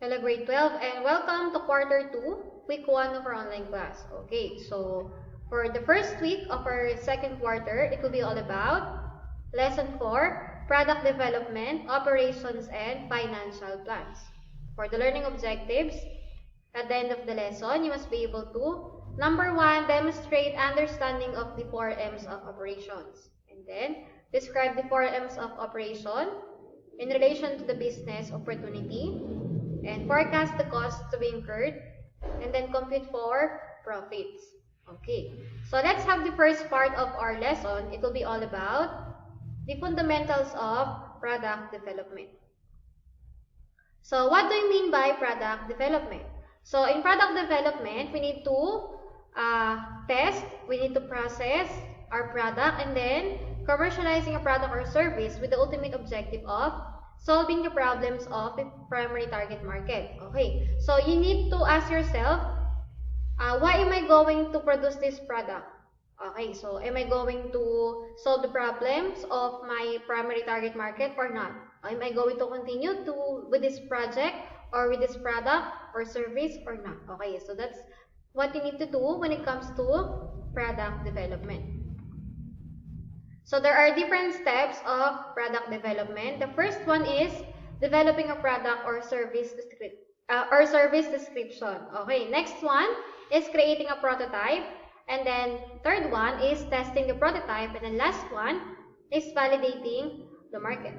Hello grade 12 and welcome to quarter 2, week 1 of our online class. Okay, so for the first week of our second quarter, it will be all about lesson 4, product development, operations, and financial plans. For the learning objectives, at the end of the lesson, you must be able to, number 1, demonstrate understanding of the 4 M's of operations. And then, describe the 4 M's of operation in relation to the business opportunity, and forecast the costs to be incurred, and then compute for profits. Okay, so let's have the first part of our lesson. It will be all about the fundamentals of product development. So what do you mean by product development? So in product development, we need to test, we need to process our product, and then commercializing a product or service with the ultimate objective of solving the problems of the primary target market. Okay, so you need to ask yourself, why am I going to produce this product? Okay, so am I going to solve the problems of my primary target market or not? Am I going to continue with this project or with this product or service or not? Okay, so that's what you need to do when it comes to product development. So there are different steps of product development. The first one is developing a product or service description. Okay, next one is creating a prototype. And then third one is testing the prototype. And then last one is validating the market.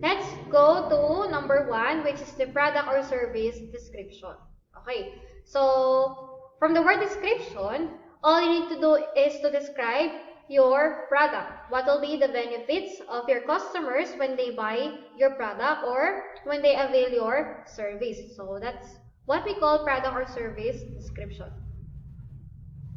Let's go to number 1, which is the product or service description. Okay, so from the word description, all you need to do is to describe your product. What will be the benefits of your customers when they buy your product or when they avail your service. So that's what we call product or service description.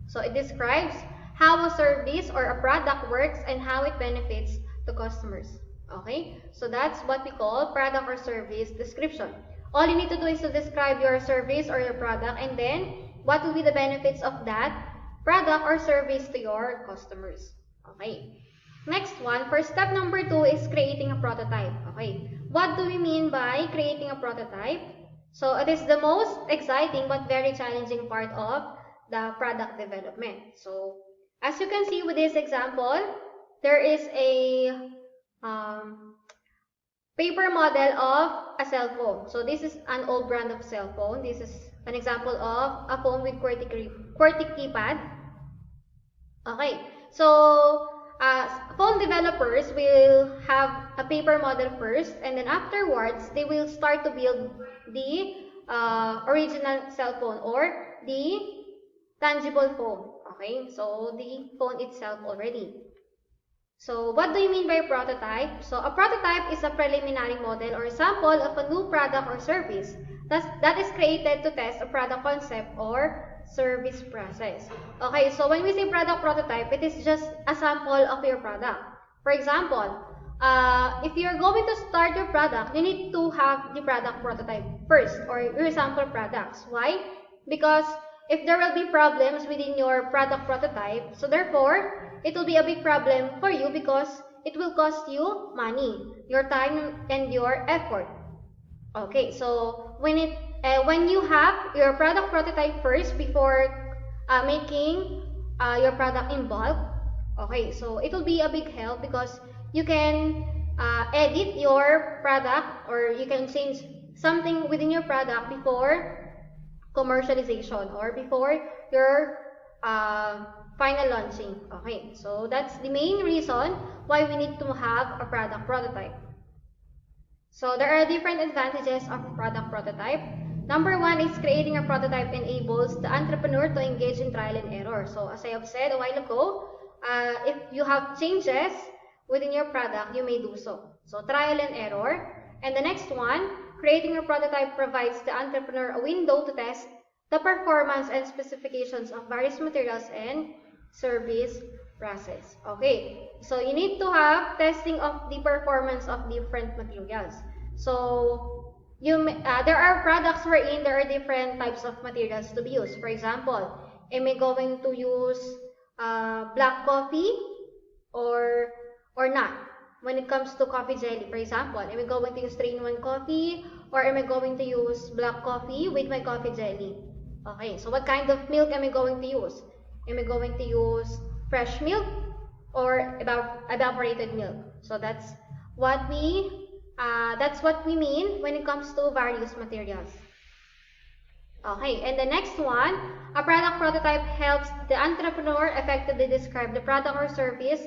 So it describes how a service or a product works and how it benefits the customers. Okay, so that's what we call product or service description. All you need to do is to describe your service or your product, and then what will be the benefits of that product or service to your customers. Okay, next one, for step number 2 is creating a prototype. Okay, what do we mean by creating a prototype? So it is the most exciting but very challenging part of the product development. So as you can see with this example, there is a paper model of a cell phone. So this is an old brand of cell phone. This is an example of a phone with QWERTY keypad. Okay, so phone developers will have a paper model first, and then afterwards they will start to build the original cell phone or the tangible phone. Okay, so the phone itself already. So what do you mean by prototype? So a prototype is a preliminary model or sample of a new product or service that is created to test a product concept or service process. Okay, so when we say product prototype, it is just a sample of your product. For example, if you're going to start your product, you need to have the product prototype first or your sample products. Why? Because if there will be problems within your product prototype, so therefore, it will be a big problem for you because it will cost you money, your time, and your effort. Okay, so when you have your product prototype first before making your product in bulk, okay, so it will be a big help because you can edit your product or you can change something within your product before commercialization or before your final launching. Okay, so that's the main reason why we need to have a product prototype. So there are different advantages of product prototype. Number 1 is creating a prototype enables the entrepreneur to engage in trial and error. So as I have said a while ago, if you have changes within your product, you may do so. So trial and error. And the next one, creating a prototype provides the entrepreneur a window to test the performance and specifications of various materials and service process. Okay, so you need to have testing of the performance of different materials. So there are products wherein there are different types of materials to be used. For example, am I going to use black coffee or not? when it comes to coffee jelly. For example, am I going to use 3-in-1 coffee or am I going to use black coffee with my coffee jelly? Okay, so what kind of milk am I going to use? Am I going to use fresh milk or evaporated milk? So that's what we mean when it comes to various materials. Okay, and the next one, a product prototype helps the entrepreneur effectively describe the product or service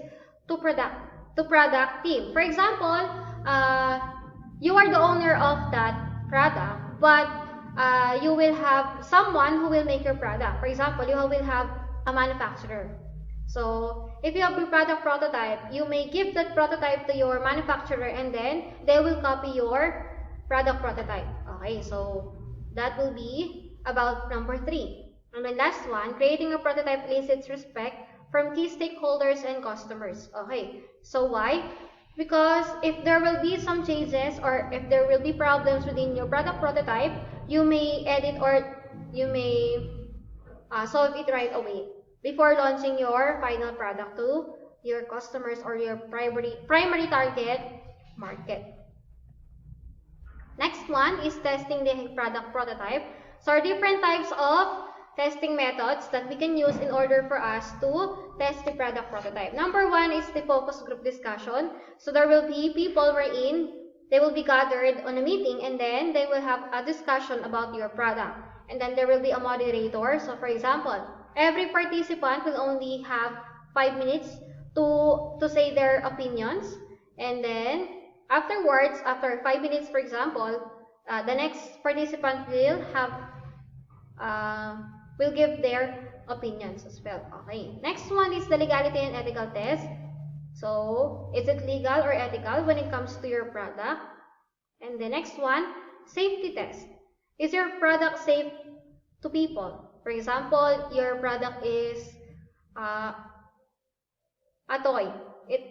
to product team. For example, you are the owner of that product, but you will have someone who will make your product. For example, you will have a manufacturer. So if you have your product prototype, you may give that prototype to your manufacturer and then they will copy your product prototype. Okay, so that will be about number 3. And the last one, creating a prototype elicits respect from key stakeholders and customers. Okay, so why? Because if there will be some changes or if there will be problems within your product prototype, you may edit or you may solve it right away before launching your final product to your customers or your primary target market. Next one is testing the product prototype. So are different types of testing methods that we can use in order for us to test the product prototype. Number 1 is the focus group discussion. So there will be people wherein they will be gathered on a meeting and then they will have a discussion about your product. And then there will be a moderator. So for example, every participant will only have 5 minutes to say their opinions. And then afterwards, after 5 minutes for example, the next participant will give their opinions as well. Okay. Next one is the legality and ethical test. So, is it legal or ethical when it comes to your product? And the next one, safety test. Is your product safe to people? For example, your product is a toy.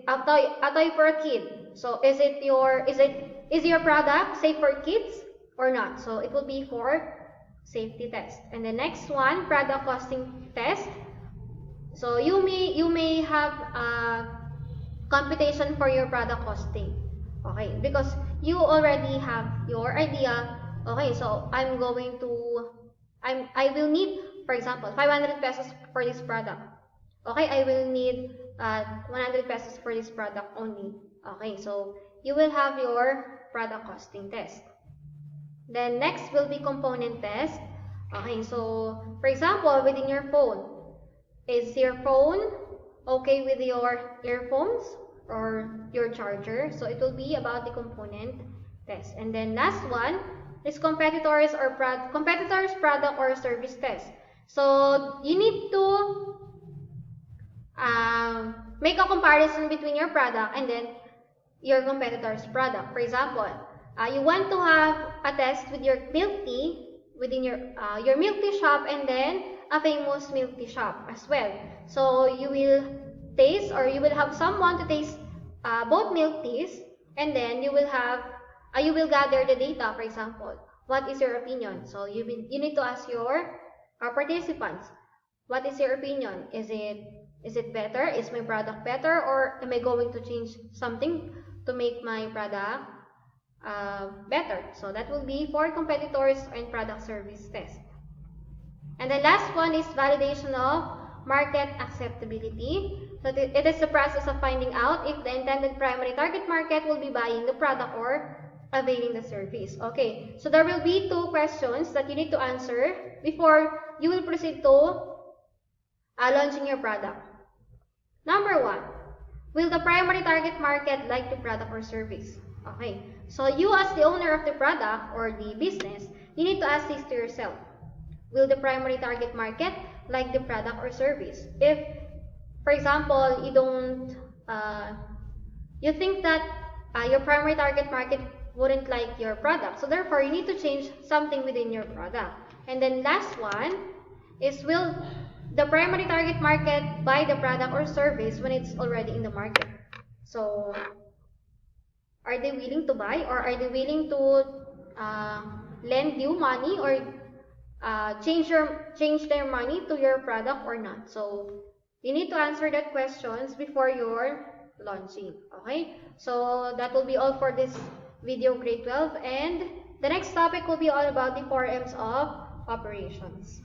A toy for a kid. So, is your product safe for kids or not? So, it will be for safety test. And the next one, product costing test. So, you may have a computation for your product costing. Okay, because you already have your idea. Okay, so I will need, for example, 500 pesos for this product. Okay, I will need 100 pesos for this product only. Okay, so you will have your product costing test. Then next will be component test. Okay, so for example, within your phone, is your phone okay with your earphones or your charger? So it will be about the component test. And then last one is competitors product or service test. So you need to make a comparison between your product and then your competitor's product. For example, you want to have a test with your milk tea within your milk tea shop and then a famous milk tea shop as well. So you will taste or you will have someone to taste both milk teas and then you will gather the data. For example, what is your opinion? So you need to ask your participants, what is your opinion? Is it better? Is my product better, or am I going to change something to make my product better? So that will be for competitors and product service test. And the last one is validation of market acceptability. So it is the process of finding out if the intended primary target market will be buying the product or availing the service. Okay, so there will be 2 questions that you need to answer before you will proceed to launching your product. Number 1, will the primary target market like the product or service? Okay, so you as the owner of the product or the business, you need to ask this to yourself. Will the primary target market like the product or service? If, for example, you think that your primary target market wouldn't like your product, so therefore you need to change something within your product. And then last one is, will the primary target market buy the product or service when it's already in the market? So are they willing to buy, or are they willing to lend you money or change their money to your product or not? So you need to answer that questions before your launching. Okay? So that will be all for this video, grade 12. And the next topic will be all about the 4 M's of operations.